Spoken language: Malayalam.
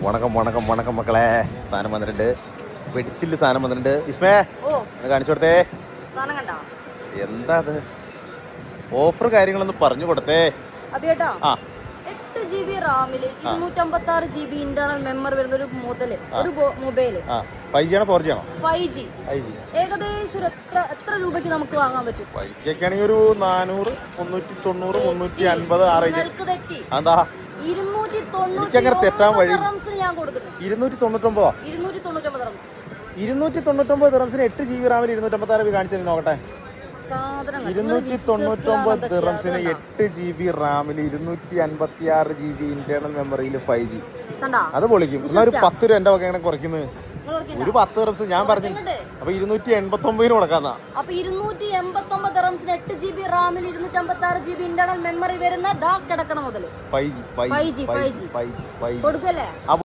വണക്കം വണക്കം വണക്കം മക്കളെ. സാധനം വന്നിട്ടുണ്ട്, വെടിച്ചില് സാധനം വന്നിട്ടുണ്ട്. ഇസ്മേ കാണിച്ചു കൊടുത്തേ. എന്താ അത് ഓഫർ കാര്യങ്ങളൊന്ന് പറഞ്ഞു കൊടുത്തേ. ആ 8 GB റാമില് 256 GB ഇന്റർണൽ മെമ്മറി വരുന്ന ഒരു മൊബൈല്. 5G ആണോ 4G ആണോ? 5G. ഏകദേശം എത്ര രൂപയ്ക്ക് നമുക്ക് വാങ്ങാൻ പറ്റും? 5G ഒക്കെ ആണെങ്കിൽ ഒരു 400, 390, 350 ആ റേഞ്ച്. എന്താ 299 തെറ്റാൻ വഴി? ഞാൻ കൊടുക്കുന്നത് 299. 299 ദിറംസിന് 8 GB റാമിൽ 256 കാണിച്ചു നോക്കട്ടെ. 299 ദിറംസിന് 8 GB റാമിൽ 256 GB ഇന്റേണൽ മെമ്മറിയിൽ 5G. അത് പൊളിക്കും. എന്നാ ഒരു 10 രൂപ എന്റെ വക എങ്ങനെ കുറയ്ക്കുന്നത്? ഒരു 10 ദിറംസ് ഞാൻ പറഞ്ഞു. അപ്പൊ 289 കൊടുക്കാന്നാ. അപ്പൊ 289 ദിറംസിന് 8 GB റാമിൽ 256 GB ഇന്റേണൽ മെമ്മറി വരുന്ന കിടക്കണ മുതല് 5G കൊടുക്കല്ലേ?